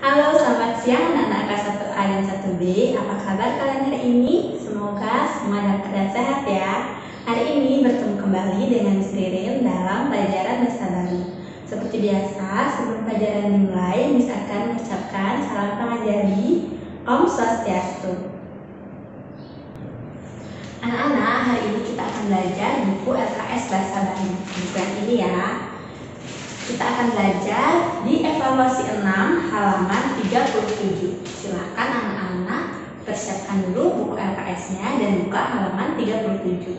Halo, selamat siang anak-anak kelas 1A dan 1B. Apa kabar kalian hari ini? Semoga semua dalam keadaan sehat ya. Hari ini bertemu kembali dengan Miss Ririn dalam pelajaran bahasa baru. Seperti biasa, sebelum pelajaran dimulai, Miss akan mengucapkan salam pengajari Om Swastiastu. Anak-anak, hari ini kita akan belajar buku LKS Bahasa Baru. Buku yang ini ya. Kita akan belajar di evaluasi 6 halaman 37. Silakan anak-anak persiapkan dulu buku LKS-nya dan buka halaman 37.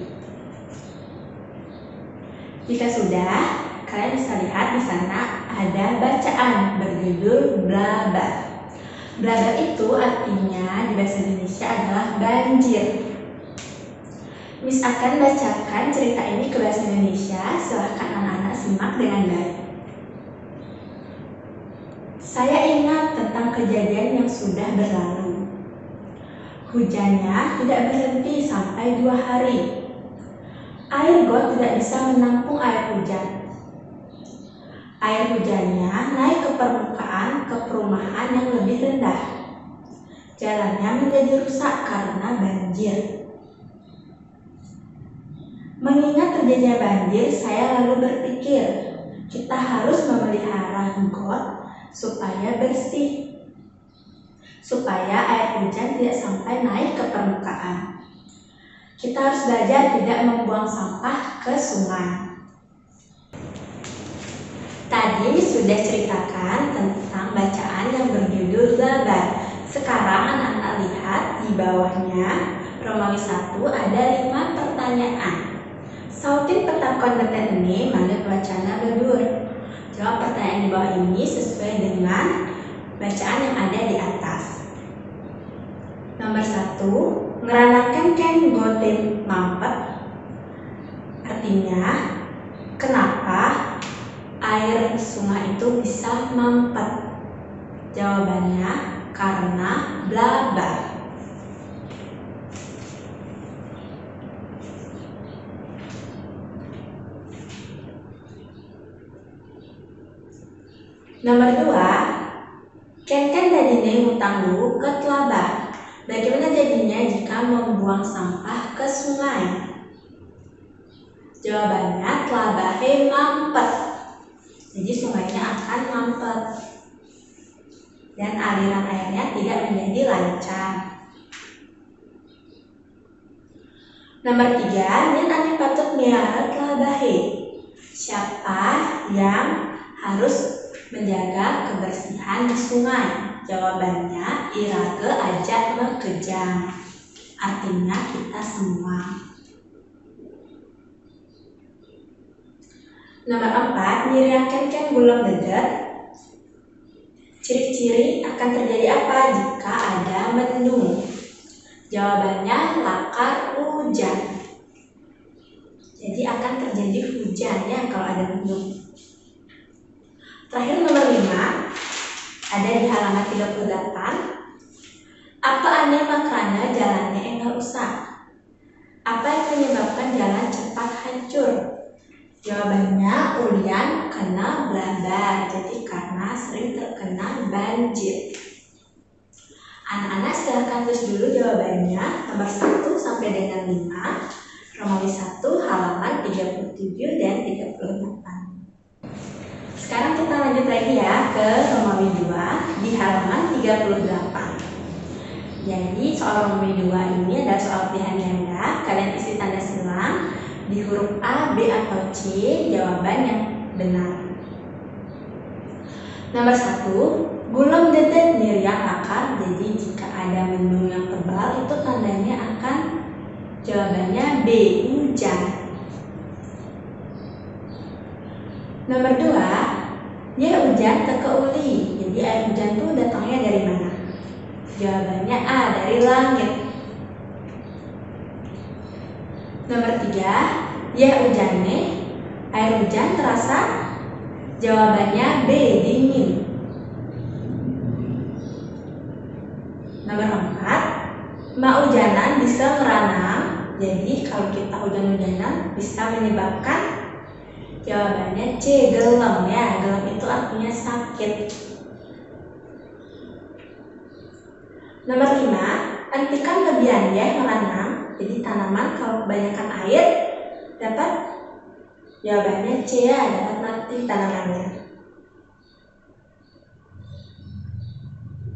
Jika sudah, kalian bisa lihat di sana ada bacaan berjudul Blabar. Blabar itu artinya di bahasa Indonesia adalah banjir. Miss akan bacakan cerita ini ke bahasa Indonesia. Silakan anak-anak simak dengan baik. Saya ingat tentang kejadian yang sudah berlalu. Hujannya tidak berhenti sampai 2 hari. Air got tidak bisa menampung air hujan. Air hujannya naik ke permukaan ke perumahan yang lebih rendah. Jalannya menjadi rusak karena banjir. Mengingat terjadinya banjir, saya lalu berpikir, kita harus memelihara got supaya bersih, supaya air hujan tidak sampai naik ke permukaan. Kita harus belajar tidak membuang sampah ke sungai. Tadi sudah ceritakan tentang bacaan yang berjudul Blabar. Sekarang anak-anak lihat di bawahnya Romawi 1 ada 5 pertanyaan. Sautin peta kompeten ini manut wacana bedur. Jawab pertanyaan di bawah ini sesuai dengan bacaan yang ada di atas. Nomor 1, ngeranakan kan gotin mampet. Artinya, kenapa air sungai itu bisa mampet? Jawabannya, karena blabar. Nomor 2, ken dadine ngutang dulu ke telabah. Bagaimana jadinya jika membuang sampah ke sungai? Jawabannya, telabahe mampet. Jadi sungainya akan mampet dan aliran airnya tidak menjadi lancar. Nomor 3, nyen ane patut miara telabahe. Siapa yang harus menjaga kebersihan di sungai? Jawabannya, irage ajak mekejang. Artinya kita semua. Nomor 4, nyiriaken kan gulung dedet. Ciri-ciri akan terjadi apa jika ada mendung? Jawabannya, lakar hujan. Jadi akan terjadi hujan ya kalau ada mendung. Terakhir nomor 5, ada di halaman 38. Apa ane makrana jalannya enggal usah? Apa yang menyebabkan jalan cepat hancur? Jawabannya, ulian kena blabar. Jadi karena sering terkena banjir. Anak-anak silahkan tulis dulu jawabannya nomor 1 sampai dengan 5. Romawi 1 halaman 37 dan 38. Sekarang kita lanjut lagi ya ke Romawi 2 di halaman 38. Jadi soal Romawi 2 ini adalah soal pilihan ganda. Kalian isi tanda silang di huruf A, B, atau C jawaban yang benar. Nomor 1, gulung dedet niriak lakar. Jadi jika ada mendung yang tebal itu tandanya akan jawabannya B, hujan. Nomor 2, ya hujan teke uli. Jadi air hujan tuh datangnya dari mana? Jawabannya A, dari langit. Nomor 3, ya hujannya air hujan terasa. Jawabannya B, dingin. Nomor 4, ma hujanan bisa ngeranang. Jadi kalau kita hujan-hujanan bisa menyebabkan. Jawabannya C, gelem ya. Gelem itu artinya sakit. Nomor 5, hentikan lebihan menanam. Jadi tanaman kalau kebanyakan air dapat, jawabannya C ya, dapat mati tanamannya.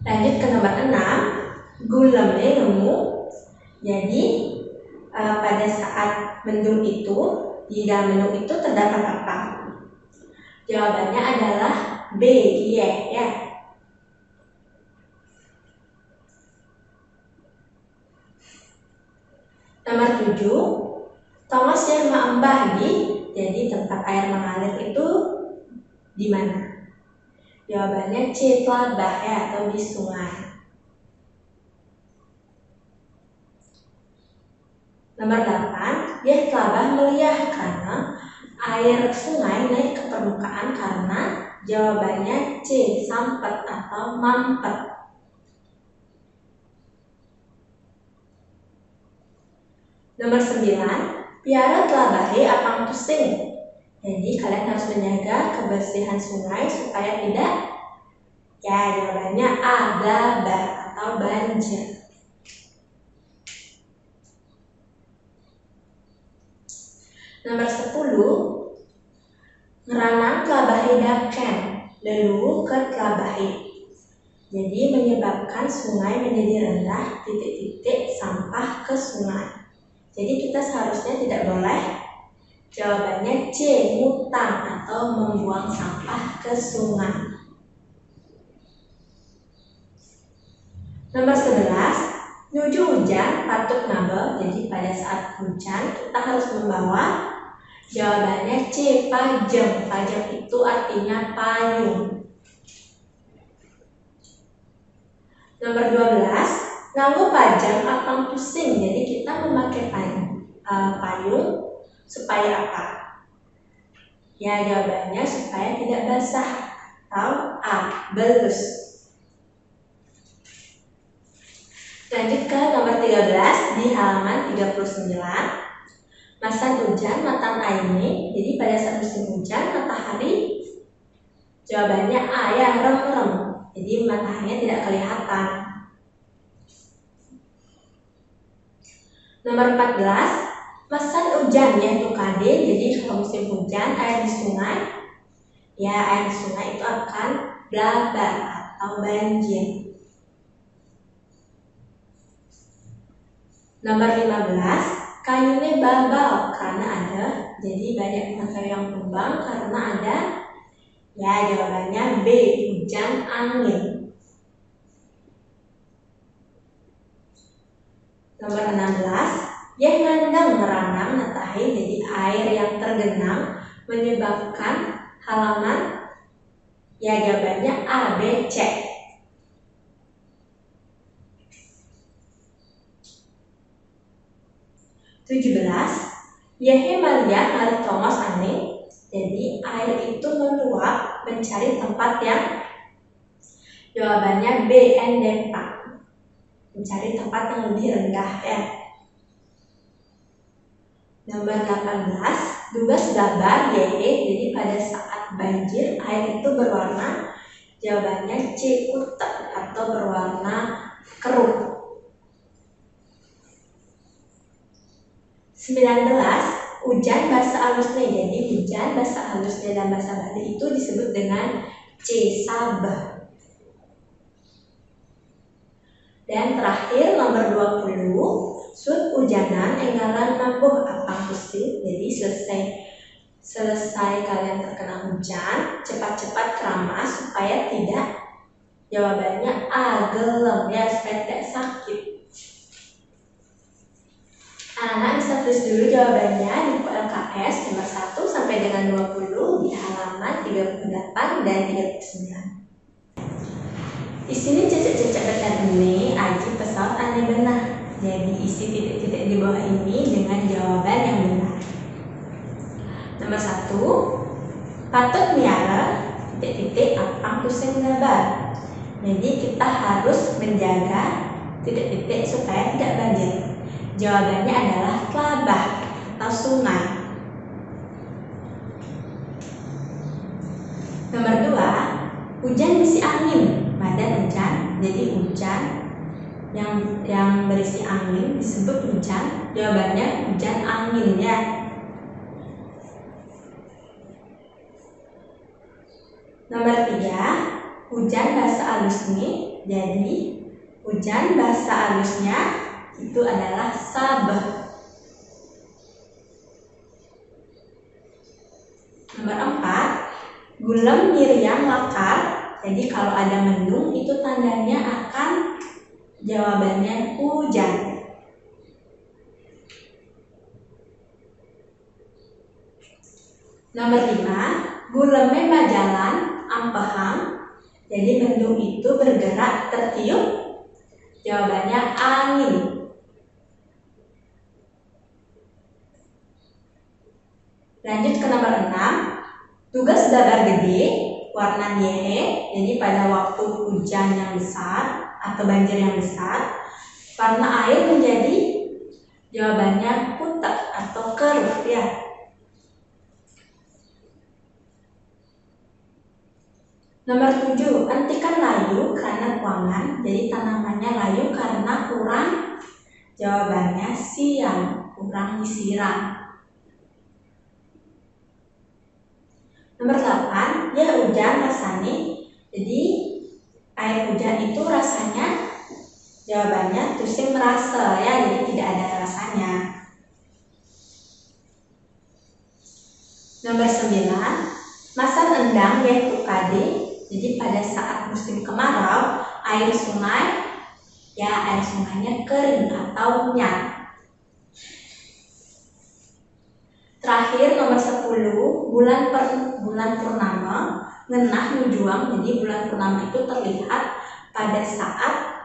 Lanjut ke nomor 6, guleme nemu. Jadi pada saat mendung itu, di dalam mendung itu terdapat apa? Jawabannya adalah B, iya ya. Nomor 7, Thomas yang maembah di, jadi tempat air mengalir itu di mana? Jawabannya C, telabah ya, atau di sungai. Nomor 8, telabah meliah karena air sungai naik ke permukaan karena, jawabannya C, sampet atau mampet. Nomor 9, piara telabahe apang pusing. Jadi kalian harus menjaga kebersihan sungai supaya tidak, ya jawabannya A, blabah atau banjir. Nomor 10, ngeranang telabahe daken, lelu ke telabahe. Jadi menyebabkan sungai menjadi rendah, titik-titik sampah ke sungai. Jadi kita seharusnya tidak boleh, jawabannya C, ngutang atau membuang sampah ke sungai. Nomor 11, nuju hujan patut ngabel. Jadi pada saat hujan kita harus membawa, jawabannya C, pajeng. Pajeng itu artinya payung. Nomor 12, nganggo pajeng apang pusing. Jadi kita memakai payung supaya apa? Ya jawabannya supaya tidak basah atau A, belus. Lanjut ke nomor 13 di halaman 39. Masa hujan matan aini. Jadi pada saat musim hujan matahari, jawabannya A ya, rem-rem. Jadi mataharinya tidak kelihatan. Nomor 14, masa hujan yaitu KD. Jadi kalau musim hujan air di sungai, ya air di sungai itu akan blabah atau banjir. Nomor 15, kayunya babal karena ada, jadi banyak kayu yang tumbang karena ada, ya jawabannya B, hujan angin. Nomor 16, ngandang ngeranang natahi. Jadi air yang tergenang menyebabkan halaman, ya jawabannya A, B, C. Yehe Maria Mari Thomas aneh. Jadi air itu meluap mencari tempat yang, jawabannya B, endepak, mencari tempat yang lebih rendah ya. Nomor 18, dugas gabar yehe. Jadi pada saat banjir air itu berwarna, jawabannya C, kutek atau berwarna keruh. 19, hujan bahasa halusnya. Jadi hujan bahasa halusnya dalam bahasa Bali itu disebut dengan C, sabah. Dan terakhir nomor 20, sud hujanan enggalan mambuh apang pusing. Jadi selesai kalian terkena hujan, cepat-cepat keramas supaya tidak, jawabannya A, gelem ya, supaya tidak sakit. Anak-anak bisa tulis dulu jawabannya di buku LKS nomor 1 sampai dengan 20 di halaman 38 dan 39. Di sini cecek-cecek dekat ini aji pesawat aneh benar. Jadi isi titik-titik di bawah ini dengan jawaban yang benar. Nomor 1, patut miara titik-titik apang pusing gabar. Jadi kita harus menjaga titik-titik supaya tidak banjir. Jawabannya adalah telabah atau sungai. Nomor 2, hujan bisi angin. Madan hujan, jadi hujan yang berisi angin disebut hujan? Jawabannya hujan angin ya. Nomor 3, hujan bahasa halusnya. Jadi hujan bahasa halusnya itu adalah sabeh. Nomor 4, gulem Miriam lakar. Jadi kalau ada mendung itu tandanya akan jawabannya hujan. Nomor 5, guleme majalan ampehang. Jadi mendung itu bergerak tertiup. Jawabannya angin. Lanjut ke nomor 6, tugas dabar gede warna nyehe. Jadi pada waktu hujan yang besar atau banjir yang besar, warna air menjadi jawabannya putek atau keruh ya. Nomor 7, hentikan layu karena kuangan. Jadi tanamannya layu karena kurang. Jawabannya siang, kurang disiram. Nomor 8, ya hujan rasanya. Jadi air hujan itu rasanya, jawabannya tusing merasa ya, jadi tidak ada rasanya. Nomor 9, masan endang yaitu kade. Jadi pada saat musim kemarau, air sungainya kering atau nyat. Terakhir nomor 10, bulan purnama ngenah nujuang. Jadi bulan purnama itu terlihat pada saat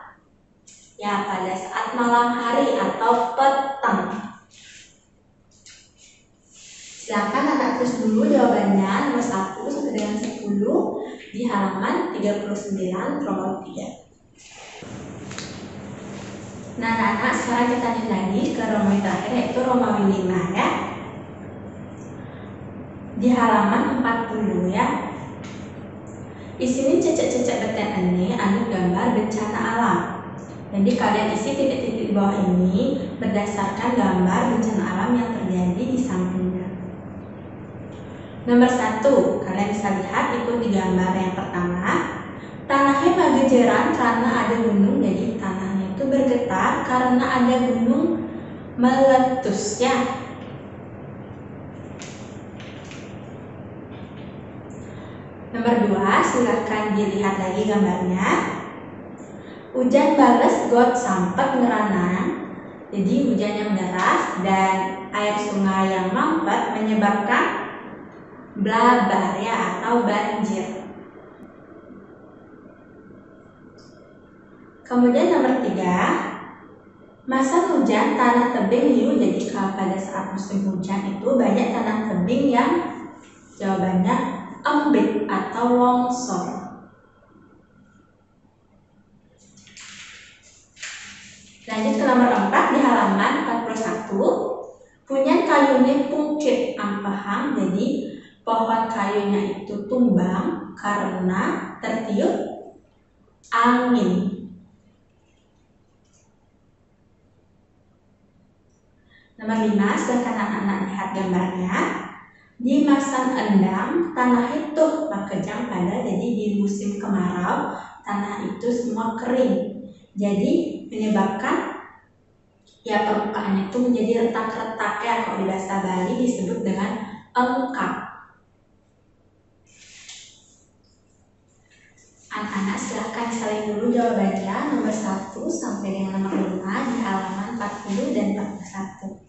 malam hari atau petang. Silakan anak tulis dulu jawabannya nomor 1 sampai dengan 10 di halaman 39 nomor 3. Nah anak-anak, sekarang kita lanjut lagi ke Romawi terakhir, yaitu Romawi 5 ya. Di halaman 40 ya. Di sini cecek-cecek beten ini anu gambar bencana alam. Jadi kalian isi titik-titik di bawah ini berdasarkan gambar bencana alam yang terjadi di sampingnya. Nomor 1, kalian bisa lihat itu di gambar yang pertama. Tanahnya magejeran karena ada gunung. Jadi tanahnya itu bergetar karena ada gunung meletus ya. Nomor 2, silahkan dilihat lagi gambarnya. Hujan bales got sampet ngeranang. Jadi hujan yang deras dan air sungai yang mampet menyebabkan blabar ya atau banjir. Kemudian nomor 3, masa hujan tanah tebing hiu. Jadi kalau pada saat musim hujan itu banyak tanah tebing yang jawabannya embit atau longsor. Lanjut ke nomor 4 di halaman 41. Punyan kayunya pungkit ampahang. Jadi pohon kayunya itu tumbang karena tertiup angin. Nomor 5, silakan anak-anak lihat gambarnya. Di masan endang tanah itu makejang pada. Jadi di musim kemarau tanah itu semua kering. Jadi menyebabkan ya permukaannya itu menjadi retak-retak ya. Kalau di bahasa Bali disebut dengan engkap. Anak-anak silahkan salin dulu jawabannya nomor 1 sampai dengan nomor 5 di halaman 40 dan 41.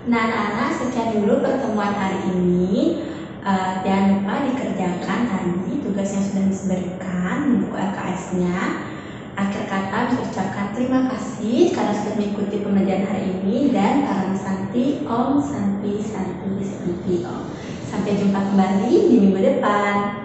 Nah anak-anak, sekian dulu pertemuan hari ini. Jangan lupa dikerjakan tadi tugas yang sudah diberikan di buku LKS-nya. Akhir kata bisa ucapkan terima kasih karena sudah mengikuti pembelajaran hari ini, dan Param Santi Om, Santi Santi Santi Om. Sampai jumpa kembali di minggu depan.